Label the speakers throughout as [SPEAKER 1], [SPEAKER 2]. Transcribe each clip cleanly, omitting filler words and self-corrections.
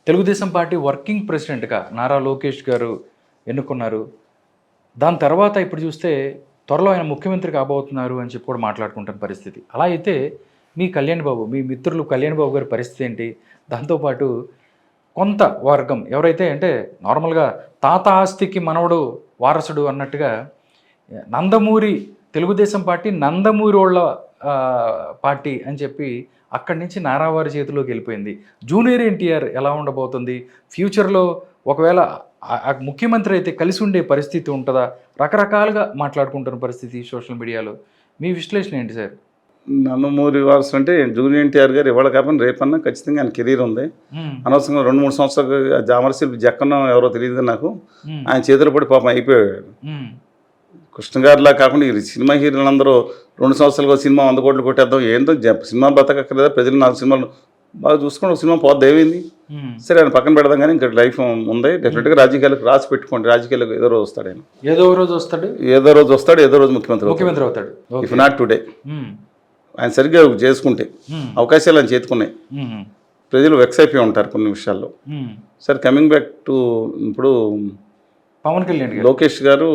[SPEAKER 1] Telugu Desam party working ప్రెసిడెంట్గా నారా లోకేష్ గారు ఎన్నుకున్నారు. దాని తర్వాత ఇప్పుడు చూస్తే త్వరలో ఆయన ముఖ్యమంత్రి కాబోతున్నారు అని చెప్పి కూడా మాట్లాడుకుంటున్న పరిస్థితి. అలా అయితే మీ కళ్యాణ్ బాబు, మీ మిత్రులు కళ్యాణ్ బాబు గారి పరిస్థితి ఏంటి? దాంతోపాటు కొంత వర్గం ఎవరైతే అంటే నార్మల్‌గా తాత ఆస్తికి మనవడు వారసుడు అన్నట్టుగా నందమూరి తెలుగుదేశం పార్టీ నందమూరోళ్ళ పార్టీ అని చెప్పి అక్కడి నుంచి నారావారి చేతిలోకి వెళ్ళిపోయింది. జూనియర్ ఎన్టీఆర్ ఎలా ఉండబోతుంది? ఫ్యూచర్‌లో ఒకవేళ ముఖ్యమంత్రి అయితే కలిసి ఉండే పరిస్థితి ఉంటుందా? రకరకాలుగా మాట్లాడుకుంటున్న పరిస్థితి సోషల్ మీడియాలో. మీ విశ్లేషణ ఏంటి సార్?
[SPEAKER 2] నందమూరి వారసు అంటే జూనియర్ ఎన్టీఆర్ గారు ఇవాళ కాకుండా రేపన్నా ఖచ్చితంగా ఆయన కెరీర్ ఉంది. అనవసరంగా 2-3 సంవత్సరాలు జామర్శిల్పి జక్కన్న ఎవరో తెలియదు నాకు, ఆయన చేతులు పడి పాపం అయిపోయాడు. కృష్ణ గారిలా కాకుండా ఈ సినిమా హీరోలందరూ 2 సంవత్సరాలుగా సినిమా 100 కోట్లు కొట్టేద్దాం, ఏందో సినిమా బతకక్కర్లేదా, ప్రజలు 4 సినిమాలు బాగా చూసుకొని ఒక సినిమా పోద్ది ఏమైంది, సరే ఆయన పక్కన పెడదాం కానీ ఇంకా లైఫ్ ఉంది. డెఫినెట్గా రాజకీయాలకు రాసి పెట్టుకోండి, రాజకీయాలకు ఏదో రోజు వస్తాడు ఆయన,
[SPEAKER 1] ఏదో రోజు వస్తాడు,
[SPEAKER 2] ఏదో రోజు ముఖ్యమంత్రి అవుతాడు. ఇఫ్ నాట్ టుడే, ఆయన సరిగ్గా చేసుకుంటే అవకాశాలు ఆయన చేతుకున్నాయి. ప్రజలు వెక్స్ అయిపోయి ఉంటారు కొన్ని విషయాల్లో. సరే కమింగ్ బ్యాక్ టు ఇప్పుడు
[SPEAKER 1] పవన్ కళ్యాణ్
[SPEAKER 2] లోకేష్ గారు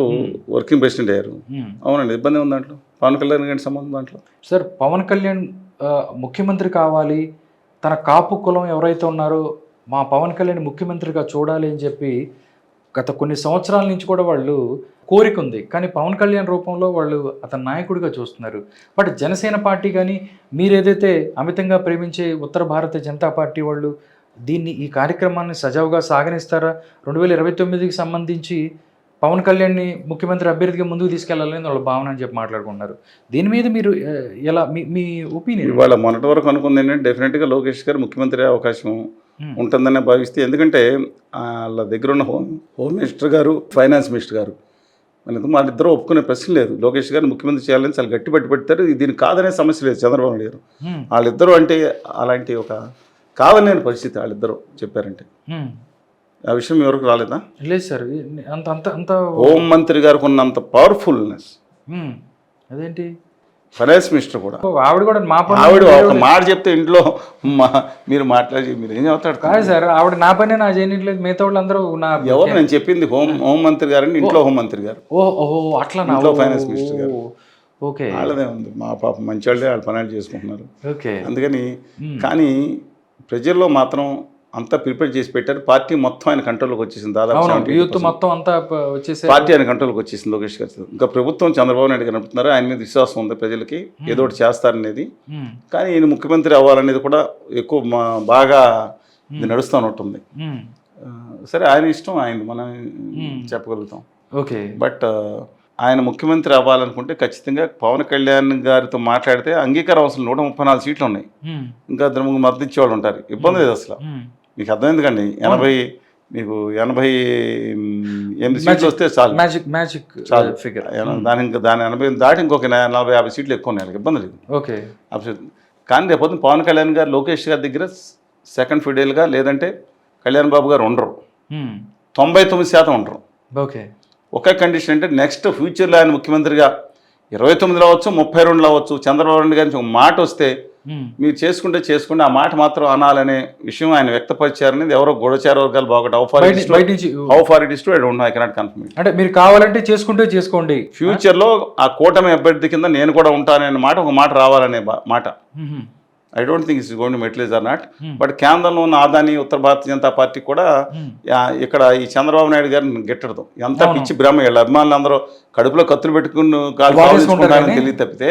[SPEAKER 2] వర్కింగ్ ప్రెసిడెంట్ అయ్యారు. అవునండి, ఇబ్బంది ఉంది దాంట్లో. పవన్ కళ్యాణ్ గారి సంబంధం దాంట్లో.
[SPEAKER 1] సార్ పవన్ కళ్యాణ్ ముఖ్యమంత్రి కావాలి, తన కాపు కులం ఎవరైతే ఉన్నారో మా పవన్ కళ్యాణ్ ముఖ్యమంత్రిగా చూడాలి అని చెప్పి గత కొన్ని సంవత్సరాల నుంచి కూడా వాళ్ళు కోరిక ఉంది. కానీ పవన్ కళ్యాణ్ రూపంలో వాళ్ళు అతని నాయకుడిగా చూస్తున్నారు. బట్ జనసేన పార్టీ కానీ మీరు ఏదైతే అమితంగా ప్రేమించే ఉత్తర భారత జనతా పార్టీ వాళ్ళు ఈ కార్యక్రమాన్ని సజావుగా సాగనిస్తారా? 2029కి సంబంధించి పవన్ కళ్యాణ్ని ముఖ్యమంత్రి అభ్యర్థిగా ముందుకు తీసుకెళ్లాలని వాళ్ళ భావన అని చెప్పి మాట్లాడుకుంటున్నారు. దీని మీద మీరు ఎలా మీ ఒపీనియన్?
[SPEAKER 2] ఇవాళ మొన్నటి వరకు అనుకుంది ఏంటంటే డెఫినెట్గా లోకేష్ గారు ముఖ్యమంత్రి అవకాశం ఉంటుందనే భావిస్తే, ఎందుకంటే వాళ్ళ దగ్గర ఉన్న హోమ్ మినిస్టర్ గారు, ఫైనాన్స్ మినిస్టర్ గారు వాళ్ళిద్దరూ ఒప్పుకునే ప్రశ్న లేదు. లోకేష్ గారిని ముఖ్యమంత్రి చేయాలని చాలా గట్టి పెడతారు. దీనికి కాదనే సమస్య లేదు చంద్రబాబు నాయుడు గారు. వాళ్ళిద్దరూ అంటే అలాంటి ఒక కాదలేని పరిస్థితి వాళ్ళిద్దరూ చెప్పారంటే. ఆ విషయం ఎవరికి రాలేదా?
[SPEAKER 1] లేదు సార్, అంత
[SPEAKER 2] హోం మంత్రి గారికి ఉన్నంత పవర్ఫుల్నెస్
[SPEAKER 1] అదేంటి
[SPEAKER 2] ఫైనాన్స్ మినిస్టర్ కూడా,
[SPEAKER 1] ఆవిడ కూడా
[SPEAKER 2] ఆవిడ ఒక మాట చెప్తే ఇంట్లో మీరు మాట్లాడి మీరు ఏం చెప్తాడు
[SPEAKER 1] కాదు సార్. ఆవిడ నా పని నా చేయట్లేదు, మిగతా వాళ్ళు అందరూ నా
[SPEAKER 2] ఎవరు నేను చెప్పింది హోం మంత్రి గారు, ఇంట్లో హోం మంత్రి గారు.
[SPEAKER 1] ఓహో అట్లా
[SPEAKER 2] ఇంట్లో ఫైనాన్స్ మినిస్టర్ గారు.
[SPEAKER 1] ఓకే,
[SPEAKER 2] వాళ్ళదే ఉంది. మా పాప మంచి వాళ్ళే వాళ్ళ పనులు చేసుకుంటున్నారు.
[SPEAKER 1] ఓకే,
[SPEAKER 2] అందుకని కానీ ప్రజల్లో మాత్రం అంతా ప్రిపేర్ చేసి పెట్టారు. పార్టీ మొత్తం ఆయన కంట్రోల్లోకి వచ్చేసింది. దాదాపు
[SPEAKER 1] యూత్ మొత్తం అంతా వచ్చేసి
[SPEAKER 2] పార్టీ ఆయన కంట్రోల్కి వచ్చేసింది లోకేష్ గారు. ఇంకా ప్రభుత్వం చంద్రబాబు నాయుడు కనుపుతున్నారు. ఆయన మీద విశ్వాసం ఉంది ప్రజలకి, ఏదో ఒకటి చేస్తారనేది. కానీ ఈయన ముఖ్యమంత్రి అవ్వాలనేది కూడా ఎక్కువ బాగా ఇది నడుస్తూ ఉంటుంది. సరే ఆయన ఇష్టం, ఆయన మనం చెప్పగలుగుతాం.
[SPEAKER 1] ఓకే,
[SPEAKER 2] బట్ ఆయన ముఖ్యమంత్రి అవ్వాలనుకుంటే ఖచ్చితంగా పవన్ కళ్యాణ్ గారితో మాట్లాడితే అంగీకారం అవసరం. 134 సీట్లు ఉన్నాయి, ఇంకా ఇద్దరు మద్దతు ఇచ్చేవాళ్ళు ఉంటారు. ఇబ్బంది లేదు అసలు. మీకు అర్థం ఎందుకండి, 88 సీట్లు వస్తే చాలు, చాలు ఫిగర్. దాని 80 దాటి ఇంకొక 40-50 సీట్లు ఎక్కువ ఉన్నాయి, ఇబ్బంది లేదు.
[SPEAKER 1] ఓకే,
[SPEAKER 2] కానీ రేపు పవన్ కళ్యాణ్ గారు లోకేష్ గారి దగ్గర సెకండ్ ఫిడేల్గా లేదంటే కళ్యాణ్ బాబు గారు ఉండరు, 99% ఉండరు.
[SPEAKER 1] ఓకే,
[SPEAKER 2] ఒకే కండిషన్ అంటే నెక్స్ట్ ఫ్యూచర్లో ఆయన ముఖ్యమంత్రిగా 29 అవ్వచ్చు, 32 అవ్వచ్చు, చంద్రబాబు నాయుడు గారి ఒక మాట వస్తే మీరు చేసుకోండి, ఆ మాట మాత్రం అనాలనే విషయం ఆయన వ్యక్తపరిచారనేది ఎవరో గూఢచార వర్గాలు బాగుంటాయి. How far it is true I don't know, I cannot confirm.
[SPEAKER 1] అంటే మీరు కావాలంటే చేసుకోండి.
[SPEAKER 2] ఫ్యూచర్లో ఆ కూటమి అభ్యర్థి కింద నేను కూడా ఉంటాననే ఒక మాట రావాలనే మాట. I don't think it's going to materialise or not. But కేంద్రంలో ఉన్న ఆదాని ఉత్తర భారతీయ జనతా పార్టీ కూడా ఇక్కడ ఈ చంద్రబాబు నాయుడు గారిని గెట్టడదు. ఎంత పిచ్చి భ్రమ, వీళ్ళ అభిమానులు అందరూ కడుపులో కత్తులు పెట్టుకుని కాల్చుకుంటారని తెలియ తప్పితే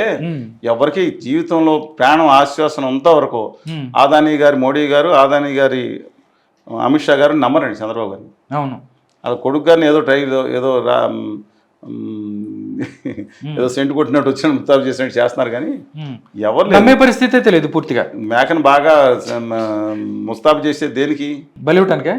[SPEAKER 2] ఎవరికి జీవితంలో ప్రాణం ఆశ్వాసన అంత వరకు ఆదాని గారి, మోడీ గారు, ఆదాని గారి, అమిత్ షా గారు నమ్మరండి చంద్రబాబు గారిని.
[SPEAKER 1] అవును,
[SPEAKER 2] అది కొడుకు గారిని ఏదో ఏదో సెంటు కొట్టినట్టు వచ్చిన ముస్తాబు చేసినట్టు చేస్తున్నారు. కానీ ఎవరు
[SPEAKER 1] నమ్మే పరిస్థితి అయితే లేదు పూర్తిగా.
[SPEAKER 2] మేకను బాగా ముస్తాబు చేసే దేనికి,
[SPEAKER 1] బలివటానికే.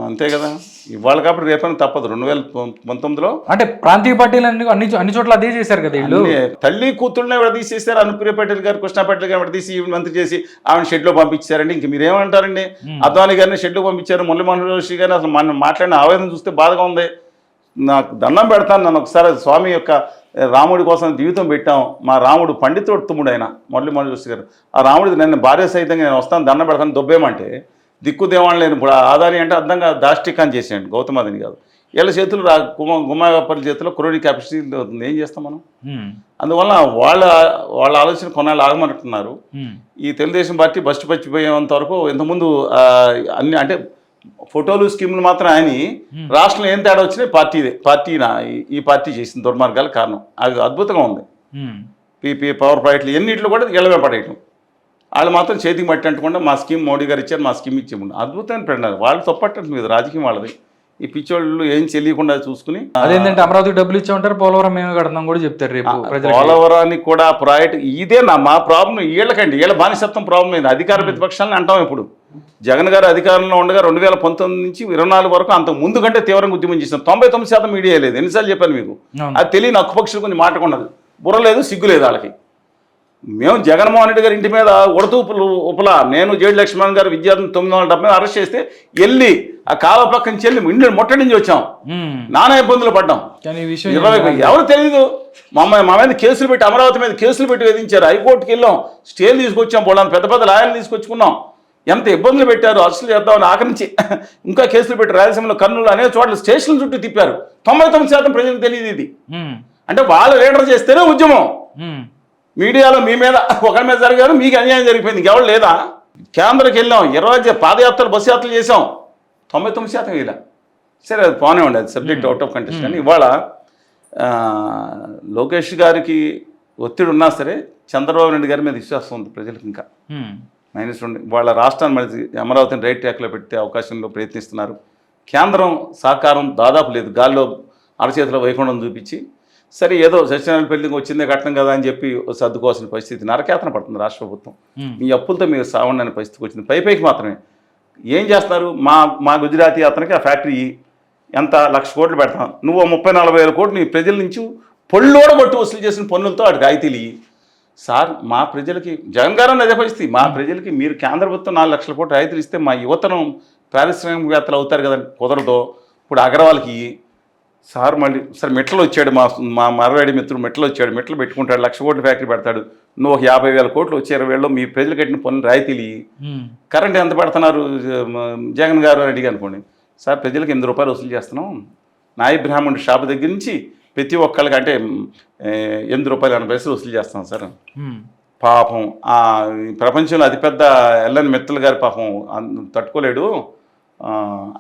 [SPEAKER 2] అంతే కదా, ఇవాళ కాబట్టి రేపని తప్పదు. 2019లో
[SPEAKER 1] అంటే ప్రాంతీయ పార్టీలు అన్ని చోట్ల అదే చేశారు కదా వీళ్ళు.
[SPEAKER 2] తల్లి కూతుళ్ళని ఎవడ తీసేసారు, అనుప్రియ పటేల్ గారు, కృష్ణా పటేల్ గారు ఎవడ తీసి మంత్రి చేసి ఆవిడ షెడ్లో పంపించారండి. ఇంక మీరేమంటారండి? అద్వానీ గారిని షెడ్లో పంపించారు, మురళీ మనోహర్ జోషి గారిని అసలు మనం మాట్లాడిన ఆవేదన చూస్తే బాధగా ఉంది. నాకు దండం పెడతాను, నన్ను ఒకసారి స్వామి యొక్క రాముడి కోసం జీవితం పెట్టాం, మా రాముడు పండితుడు తుమ్ముడు ఆయన మురళీ మనోహర్ జోషి గారు. ఆ రాముడికి నన్ను భార్య సహితంగా నేను వస్తాను, దండం పెడతాను, దొబ్బేమంటే దిక్కు దేవాళ్ళు లేని ఇప్పుడు ఆదాని అంటే అర్థంగా దాష్టికాన్ని చేసేయండి గౌతమ్ అదాని కాదు. వీళ్ళ చేతులు గుమ్మాపల్లి చేతిలో క్రోడీ కెపాసిటీ అవుతుంది. ఏం చేస్తాం మనం? అందువల్ల వాళ్ళ ఆలోచన కొన్నాళ్ళు ఆగమంటున్నారు. ఈ తెలుగుదేశం పార్టీ బస్టు పచ్చిపోయేంత వరకు ఇంతకుముందు అన్ని అంటే ఫోటోలు స్కీములు మాత్రం ఆయన రాష్ట్రంలో ఏం తేడా వచ్చినాయి ఈ పార్టీ చేసిన దుర్మార్గాల కారణం. అది అద్భుతంగా ఉంది. పీపీ పవర్ ప్రాజెక్టులు ఎన్నింటిలో కూడా ఇళ్ళమే పడేయటం. వాళ్ళు మాత్రం చేతికి పట్టి అంటకుండా మా స్కీమ్ మోడీ గారు ఇచ్చారు, మా స్కీమ్ ఇచ్చేమన్నా అద్భుతమైన పెట్టినారు. వాళ్ళు తప్పట్టండి మీద రాజకీయం వాళ్ళది. ఈ పిచ్చోళ్ళు ఏం తెలియకుండా చూసుకుని
[SPEAKER 1] అదేంటంటే అమరావతికి డబ్బులు ఇచ్చా ఉంటారు, పోలవరం మేము కడతాం కూడా చెప్తారు రేపు.
[SPEAKER 2] పోలవరానికి కూడా ప్రాజెక్ట్ ఇదేనా మా ప్రాబ్లం? వీళ్ళకండి వీళ్ళ బానిసత్వం ప్రాబ్లం అయింది. అధికార ప్రతిపక్షాలని అంటాం. ఇప్పుడు జగన్ గారు అధికారంలో ఉండగా 2019 నుంచి 24 వరకు అంత ముందు కంటే తీవ్రంగా ఉద్యమం చేసిన 99% మీడియా లేదు. ఎన్నిసార్లు చెప్పాను మీకు? అది తెలియని హక్కుపక్షులు కొంచెం మాటకున్నది. బుర్ర లేదు, సిగ్గు లేదు వాళ్ళకి. మేము జగన్మోహన్ రెడ్డి గారి ఇంటి మీద ఉడతూపులు ఉపలా నేను జేడి లక్ష్మణ్ గారు విద్యార్థిని 970 అరెస్ట్ చేస్తే వెళ్ళి ఆ కాలువ పక్కన చెల్లి ఇంటి ముట్టడి నుంచి వచ్చాం. నానా ఇబ్బందులు పడ్డాం. ఎవరు తెలీదు. మా మీద కేసులు పెట్టి అమరావతి మీద కేసులు పెట్టి వేధించారు. హైకోర్టుకి వెళ్ళాం, స్టేలు తీసుకొచ్చాం, పోవడానికి పెద్ద పెద్ద లాయర్లు తీసుకొచ్చుకున్నాం. ఎంత ఇబ్బందులు పెట్టారు. అరెస్టులు చేద్దామని ఆకరించి ఇంకా కేసులు పెట్టి రాయలసీమలో కర్నూలు అనేక చోట్ల స్టేషన్ల చుట్టూ తిప్పారు. 99% ప్రజలకు తెలియదు ఇది. అంటే వాళ్ళు లీడర్ చేస్తేనే ఉద్యమం. మీడియాలో మీ మీద ఒకరి మీద జరిగారు, మీకు అన్యాయం జరిగిపోయింది. ఇంకెవరు లేదా? కేంద్రకి వెళ్ళాం, 20 పాదయాత్రలు బస్సు యాత్రలు చేసాం, 99% ఇలా. సరే అది పోనే ఉండేది, సబ్జెక్ట్ అవుట్ ఆఫ్ కంటెస్ట్. కానీ ఇవాళ లోకేష్ గారికి ఒత్తిడి ఉన్నా సరే చంద్రబాబు నాయుడు గారి మీద విశ్వాసం ఉంది ప్రజలకు. ఇంకా -2 వాళ్ళ రాష్ట్రాన్ని మళ్ళీ అమరావతిని రైట్ ట్రాక్లో పెట్టే అవకాశంలో ప్రయత్నిస్తున్నారు. కేంద్రం సహకారం దాదాపు లేదు. గాల్లో అరచేతిలో వైకుంఠం చూపించి సరే ఏదో సత్యనారాయణ పెళ్లికి వచ్చిందే కట్టడం కదా అని చెప్పి సర్దుకోవాల్సిన పరిస్థితి. నరకేతన పడుతుంది రాష్ట్ర ప్రభుత్వం. మీ అప్పులతో మీరు సాగుండని పరిస్థితికి వచ్చింది. పైకి మాత్రమే ఏం చేస్తున్నారు? మా గుజరాతీ అతనికి ఆ ఫ్యాక్టరీ ఎంత 1,00,000 కోట్లు పెడతాం, నువ్వు 30-40 వేల కోట్లు నీ ప్రజల నుంచి పొళ్ళోడ కొట్టి వసూలు చేసిన పన్నులతో వాడికి రాయితీలు. సార్ మా ప్రజలకి జగన్ గారు అదే పరిస్థితి. మా ప్రజలకి మీరు కేంద్ర ప్రభుత్వం 4 లక్షల కోట్లు రాయితీలు ఇస్తే మా యువతను పారిశ్రామికవేత్తలు అవుతారు కదండి. కుదరదో. ఇప్పుడు అగర్వాల్కి సార్ మళ్ళీ సార్ మెట్లు వచ్చాడు, మా మరవాడి మిత్రుడు మెట్లు వచ్చాడు, మెట్లు పెట్టుకుంటాడు, 1,00,000 కోట్ల ఫ్యాక్టరీ పెడతాడు, నువ్వు 50,000 కోట్లు వచ్చే 20 వేలలో మీ ప్రజలు కట్టిన పనులు రాయితీలు. కరెంట్ ఎంత పెడుతున్నారు జగన్ గారు అని అడిగి అనుకోండి. సార్ ప్రజలకు 8 రూపాయలు వసూలు చేస్తున్నాం. నాయ బ్రాహ్మణుడి షాపు దగ్గర నుంచి ప్రతి ఒక్కళ్ళకి అంటే 8 రూపాయలు 80 పైసలు వసూలు చేస్తాం సార్. పాపం ప్రపంచంలో అతిపెద్ద ఎల్లని మిత్తల్ గారి పాపం తట్టుకోలేడు,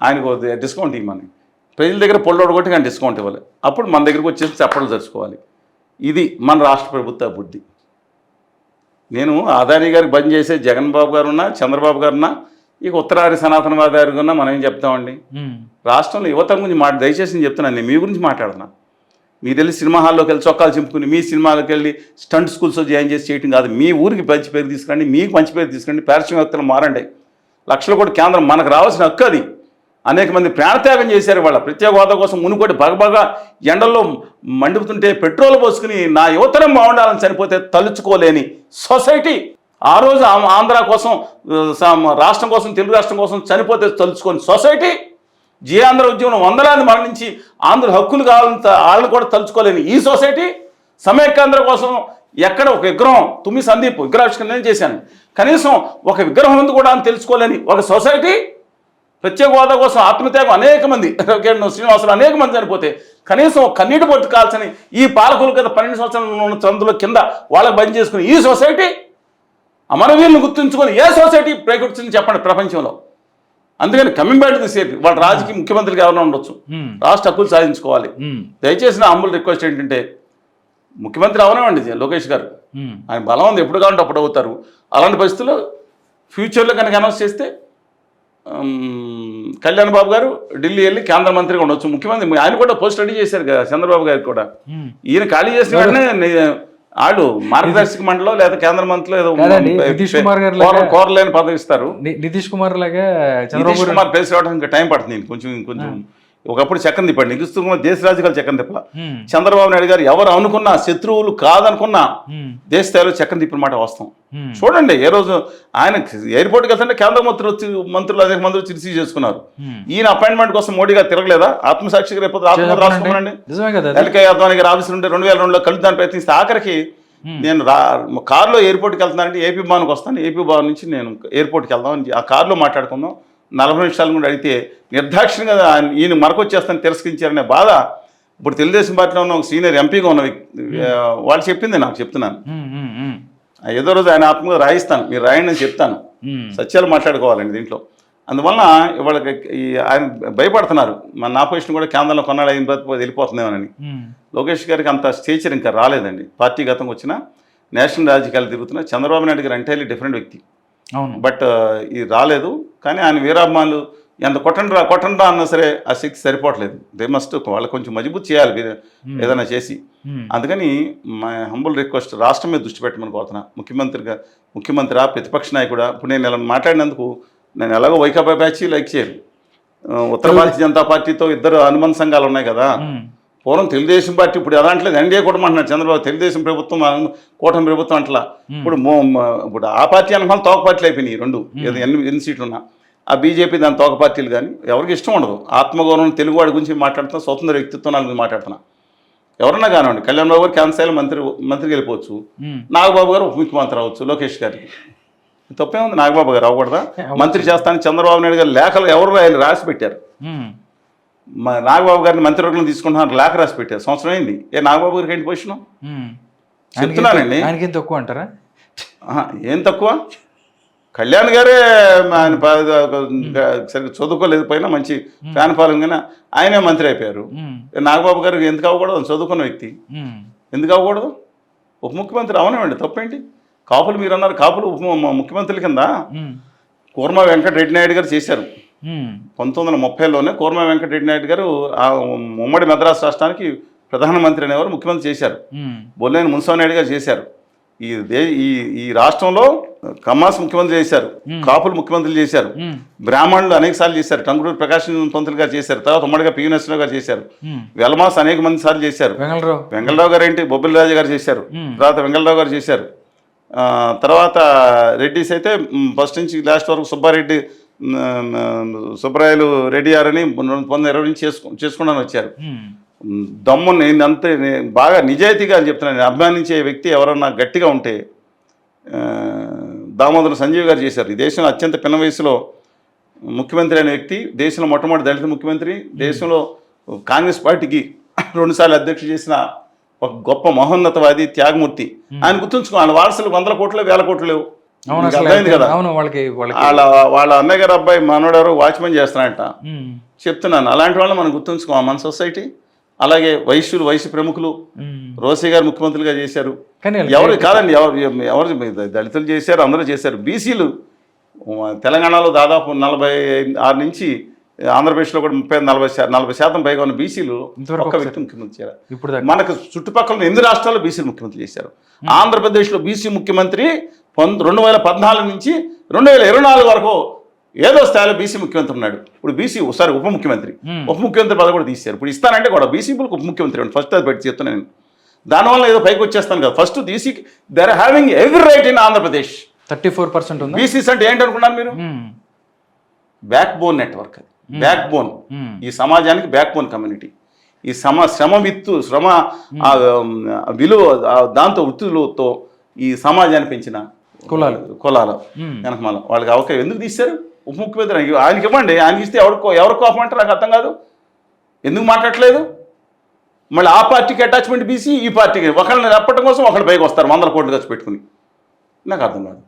[SPEAKER 2] ఆయనకు డిస్కౌంట్ ఇవ్వమని ప్రజల దగ్గర పొల్లోడు కొట్టి కానీ డిస్కౌంట్ ఇవ్వాలి. అప్పుడు మన దగ్గరకు వచ్చేసి చప్పట్లు తెచ్చుకోవాలి. ఇది మన రాష్ట్ర ప్రభుత్వ బుద్ధి. నేను అదానీ గారికి బంద్ చేసే జగన్ బాబు గారు ఉన్నా, చంద్రబాబు గారు ఉన్నా, ఇక ఉత్తరాది సనాతనవాద గారు ఉన్నా మనం ఏం చెప్తామండి? రాష్ట్రంలో యువత గురించి దయచేసి నేను చెప్తున్నాను. నేను మీ గురించి మాట్లాడుతున్నా. మీరు వెళ్ళి సినిమా హాల్లోకి వెళ్ళి చొక్కాలు చింపుకుని మీ సినిమాలోకి వెళ్ళి స్టంట్ స్కూల్స్లో జాయిన్ చేసి చేయటం కాదు. మీ ఊరికి మంచి పేరు తీసుకురండి, మీకు మంచి పేరు తీసుకురండి, పారిశ్రామికవేత్తలు మారండి. 1,00,000 కోట్ల కేంద్రం మనకు రావాల్సిన హక్కు అది. అనేక మంది ప్రాణత్యాగం చేశారు. వాళ్ళ ప్రత్యేక హోదా కోసం మునుకోటి బగబగా ఎండల్లో మండుతుంటే పెట్రోల్ పోసుకుని నా యువతరం బాగుండాలని చనిపోతే తలుచుకోలేని సొసైటీ. ఆ రోజు ఆంధ్ర కోసం, రాష్ట్రం కోసం, తెలుగు రాష్ట్రం కోసం చనిపోతే తలుచుకోని సొసైటీ. ఆంధ్ర ఉద్యమం వందలాది మరణించి ఆంధ్ర హక్కులు కావాలంత వాళ్ళని కూడా తలుచుకోలేని ఈ సొసైటీ. సమైక్యాంధ్ర కోసం ఎక్కడ ఒక విగ్రహం తుమ్మి సందీప్ విగ్రహావిష్కరణ నేను చేశాను, కనీసం ఒక విగ్రహం ఉంది కూడా అని తెలుసుకోలేని ఒక సొసైటీ. ప్రత్యేక హోదా కోసం ఆత్మత్యాగం అనేక మంది, శ్రీనివాసులు అనేక మంది చనిపోతే కనీసం కన్నీటి పొట్టు కాల్చని ఈ పాలకులు కదా 12 సంవత్సరాలు ఉన్న చందుల కింద వాళ్ళకి బంద్ చేసుకుని ఈ సొసైటీ. అమరవీరులను గుర్తుంచుకొని ఏ సొసైటీ ప్రకటించింది చెప్పండి ప్రపంచంలో? అందుకని coming back to the safe. వాళ్ళ రాజకీయ ముఖ్యమంత్రికి ఎవరైనా ఉండొచ్చు, రాష్ట్ర హక్కులు సాధించుకోవాలి. దయచేసి నా హంబుల్ రిక్వెస్ట్ ఏంటంటే ముఖ్యమంత్రి అవనివ్వండి లోకేష్ గారు, ఆయన బలం ఉంది, ఎప్పుడు కావాలంటే అప్పుడు అవుతారు. అలాంటి పరిస్థితుల్లో ఫ్యూచర్లో కనుక అనౌన్స్ చేస్తే కళ్యాణ్ బాబు గారు ఢిల్లీ వెళ్ళి కేంద్ర మంత్రిగా ఉండొచ్చు. ముఖ్యమంత్రి ఆయన కూడా పోస్ట్ రెడీ చేశారు కదా చంద్రబాబు గారికి కూడా. ఈయన ఖాళీ చేసిన వెంటనే వాళ్ళు మార్గదర్శక మండలిలో లేదా కేంద్ర మంత్రిలో ఏదో కోరలేని పదవి ఇస్తారు.
[SPEAKER 1] నితీష్ కుమార్ లాగా
[SPEAKER 2] నితీష్ కుమార్ ప్లేస్ రావడానికి ఇంకా టైం పడుతుంది. కొంచెం ఒకప్పుడు చక్కని తిప్పండి, నితీష్ కుమార్ దేశ రాజకీయాలు చక్కని తిప్ప. చంద్రబాబు నాయుడు గారు ఎవరు అనుకున్నా శత్రువులు కాదనుకున్నా దేశ స్థాయిలో చక్కని తిప్పిన మాట వాస్తవం. చూడండి, ఏ రోజు ఆయన ఎయిర్పోర్ట్కి వెళ్తుంటే కేంద్ర మంత్రులు అనేక మంది వచ్చి రిసీవ్ చేసుకున్నారు. ఈయన అపాయింట్మెంట్ కోసం మోడీ గారు తిరగలేదా? ఆత్మసాక్షిగా రేపు రాసుకోండి. ఎల్కే అద్వానీ గారు ఆఫీసులు ఉంటే 2002లో కలుద్దాన్ని ప్రయత్నిస్తే ఆఖరికి నేను కారులో ఎయిర్పోర్ట్కి వెళ్తున్నానంటే ఏపీ భవన్కి వస్తాను, ఏపీ భవన్ నుంచి నేను ఎయిర్పోర్ట్కి వెళ్దాం అని ఆ కారులో మాట్లాడుకుందాం, 40 నిమిషాలు కూడా అడిగితే నిర్దాక్షిణ్యంగా ఈయన మరకొచ్చేస్తాను తిరస్కరించారనే బాధ ఇప్పుడు తెలుగుదేశం పార్టీలో ఉన్న ఒక సీనియర్ ఎంపీగా ఉన్న వ్యక్తి వాళ్ళు చెప్పింది నాకు చెప్తున్నాను. ఏదో రోజు ఆయన ఆత్మగా రాయిస్తాను, మీరు రాయండి అని చెప్తాను. సత్యాలు మాట్లాడుకోవాలండి దీంట్లో. అందువలన ఇవాళకి ఆయన భయపడుతున్నారు, మన ఆపోజిషన్ కూడా కేంద్రంలో కొన్నాళ్ళు అయిన వెళ్ళిపోతుందేమోనని. లోకేష్ గారికి అంత స్టేచర్ ఇంకా రాలేదండి. పార్టీ గతంగా వచ్చినా నేషనల్ రాజకీయాలు తిరుగుతున్నా. చంద్రబాబు నాయుడు గారు ఎంటైర్లీ డిఫరెంట్ వ్యక్తి, బట్ ఇది రాలేదు. కానీ ఆయన వీరాభిమానులు ఎంత కొట్టండ్రా అన్నా సరే ఆ శక్తి సరిపోవట్లేదు. దే మస్ట్ వాళ్ళు కొంచెం మజబూత్ చేయాలి ఏదైనా చేసి. అందుకని మా హంబుల్ రిక్వెస్ట్, రాష్ట్రం మీద దృష్టి పెట్టమని కోరుతున్నా. ముఖ్యమంత్రి ప్రతిపక్ష నాయకుడా, ఇప్పుడు నేను ఇలా మాట్లాడినందుకు నేను ఎలాగో వైకాపా బ్యాచ్ లైక్ చేయరు, ఉత్తర భారతీయ జనతా పార్టీతో ఇద్దరు అనుబంధ సంఘాలు ఉన్నాయి కదా. పూర్వం తెలుగుదేశం పార్టీ, ఇప్పుడు అదాంట్లేదు ఎన్డీఏ కూటమి అంటున్నారు చంద్రబాబు. తెలుగుదేశం ప్రభుత్వం కూటమి ప్రభుత్వం అంటలా. ఇప్పుడు ఆ పార్టీ అనుకున్న తోక పార్టీలు అయిపోయినాయి రెండు, ఎన్ని సీట్లు ఉన్నా. ఆ బీజేపీ దాని తోక పార్టీలు కానీ ఎవరికి ఇష్టం ఉండదు. ఆత్మగౌరవం తెలుగువాడి గురించి మాట్లాడుతున్నా, స్వతంత్ర వ్యక్తిత్వాల గురించి మాట్లాడుతున్నా. ఎవరన్నా కానివ్వండి, కళ్యాణ్ బాబు గారు క్యాన్సర్ మంత్రికి వెళ్ళిపోవచ్చు, నాగబాబు గారు ఉప ముఖ్యమంత్రి అవ్వచ్చు, లోకేష్ గారికి తప్పే ఉంది. నాగబాబు గారు అవ్వకూడదా? మంత్రి చేస్తానని చంద్రబాబు నాయుడు గారు లేఖలు ఎవరు రాసి పెట్టారు. నాగబాబు గారిని మంత్రివర్గం తీసుకుంటున్నారు, లేఖ రాసి పెట్టారు. సంవత్సరం అయింది. నాగబాబు గారికి ఏంటి పొజిషన్ చెప్తున్నానండి.
[SPEAKER 1] ఆయనకేం తక్కువ అంటారా?
[SPEAKER 2] ఏం తక్కువ? కళ్యాణ్ గారే ఆయన సరిగ్గా చదువుకోలేదు, పోయినా మంచి ఫ్యాన్ ఫాలోయింగ్ అయినా ఆయనే మంత్రి అయిపోయారు. నాగబాబు గారికి ఎందుకు అవ్వకూడదు? చదువుకున్న వ్యక్తి ఎందుకు అవ్వకూడదు? ఉప ముఖ్యమంత్రి అవనివ్వండి, తప్పేంటి? కాపులు మీరు అన్నారు, కాపులు ముఖ్యమంత్రుల కింద కూర్మా వెంకటరెడ్డి నాయుడు గారు చేశారు. 1930లోనే కూర్మా వెంకటరెడ్డి నాయుడు గారు ఉమ్మడి మద్రాసు రాష్ట్రానికి ప్రధానమంత్రి అనేవారు, ముఖ్యమంత్రి చేశారు. బొల్లేని మున్సవనాయుడు గారు చేశారు. ఈ రాష్ట్రంలో కమ్మాస్ ముఖ్యమంత్రి చేశారు, కాపులు ముఖ్యమంత్రులు చేశారు, బ్రాహ్మణులు అనేక సార్లు చేశారు. టంగుటూరు ప్రకాశం పంతులు గారు చేశారు, తర్వాత ఉమ్మడిగా పివి నరసింహరావు గారు చేశారు, వెలమాస్ అనేక మంది సార్లు చేశారు. వెంగళరావు గారు ఏంటి, బొబ్బిలి రాజు గారు చేశారు, తర్వాత వెంగళరావు గారు చేశారు. తర్వాత రెడ్డిస్ అయితే ఫస్ట్ నుంచి లాస్ట్ వరకు సుబ్బరాయలు రెడ్డి గారని 1920 నుంచి చేసుకుంటాను వచ్చారు. దమ్ము నేను అంతే బాగా నిజాయితీగా అని చెప్తున్నాను. నేను అభిమానించే వ్యక్తి ఎవరన్నా గట్టిగా ఉంటే దామోదర సంజీవ్ గారు చేశారు. ఈ దేశంలో అత్యంత పిన్న వయసులో ముఖ్యమంత్రి అనే వ్యక్తి, దేశంలో మొట్టమొదటి దళిత ముఖ్యమంత్రి, దేశంలో కాంగ్రెస్ పార్టీకి 2 సార్లు అధ్యక్ష చేసిన ఒక గొప్ప మహోన్నతవాది, త్యాగమూర్తి. ఆయన గుర్తుంచుకో, ఆయన వారసులు 100 కోట్లు 1000 కోట్లు లేవు. అర్థమైంది కదా. వాళ్ళ అన్నయ్య గారు అబ్బాయి మనోడెవరో వాచ్మెన్ చేస్తున్నారంట. చెప్తున్నాను, అలాంటి వాళ్ళని మనం గుర్తుంచుకో మన సొసైటీ. అలాగే వయసు ప్రముఖులు, రోసే గారు ముఖ్యమంత్రిగా చేశారు. ఎవరు కాదండి, ఎవరు దళితులు చేశారు, అందరూ చేశారు. బీసీలు తెలంగాణలో దాదాపు 46 నుంచి, ఆంధ్రప్రదేశ్లో కూడా 30-40% పైగా ఉన్న బీసీలు ఒక్క వ్యక్తి ముఖ్యమంత్రి చేశారు. ఇప్పుడు మనకు చుట్టుపక్కల 8 రాష్ట్రాల్లో బీసీలు ముఖ్యమంత్రి చేశారు. ఆంధ్రప్రదేశ్లో బీసీ ముఖ్యమంత్రి 2014 నుంచి 2024 వరకు ఏదో స్థాయిలో బీసీ ముఖ్యమంత్రి ఉన్నాడు. ఇప్పుడు బీసీ ఒకసారి ఉప ముఖ్యమంత్రి పదవి కూడా తీశారు. ఇప్పుడు ఇస్తానంటే కూడా బీసీలకు ఉప ముఖ్యమంత్రి అండి. ఫస్ట్ అది పెట్టి చెప్తున్నాను నేను. దానివల్ల ఏదో పైకి వచ్చేస్తాను కదా. ఫస్ట్ బీసీకి they are having every right in Andhra Pradesh.
[SPEAKER 1] 34% ఉంది.
[SPEAKER 2] బీసీస్ అంటే ఏంటనుకున్నారు మీరు? Back bone network. అది బ్యాక్ బోన్, ఈ సమాజానికి బ్యాక్ బోన్ కమ్యూనిటీ. ఈ శ్రమ విలువ, దాంతో వృత్తులతో ఈ సమాజాన్ని పెంచిన కులాలు వెనకమాల వాళ్ళకి అవకాశం ఎందుకు తీశారు? ఉప ముఖ్యమంత్రి ఆయనకి ఇవ్వండి. ఆయనకి ఇస్తే ఎవరు కోపం అంటే నాకు అర్థం కాదు. ఎందుకు మాట్లాడట్లేదు? మళ్ళీ ఆ పార్టీకి అటాచ్మెంట్ బీసీ, ఈ పార్టీకి ఒకళ్ళని రెప్పటం కోసం ఒకళ్ళు పైకి వస్తారు 100 కోట్లు ఖర్చు పెట్టుకుని. నాకు అర్థం కాదు.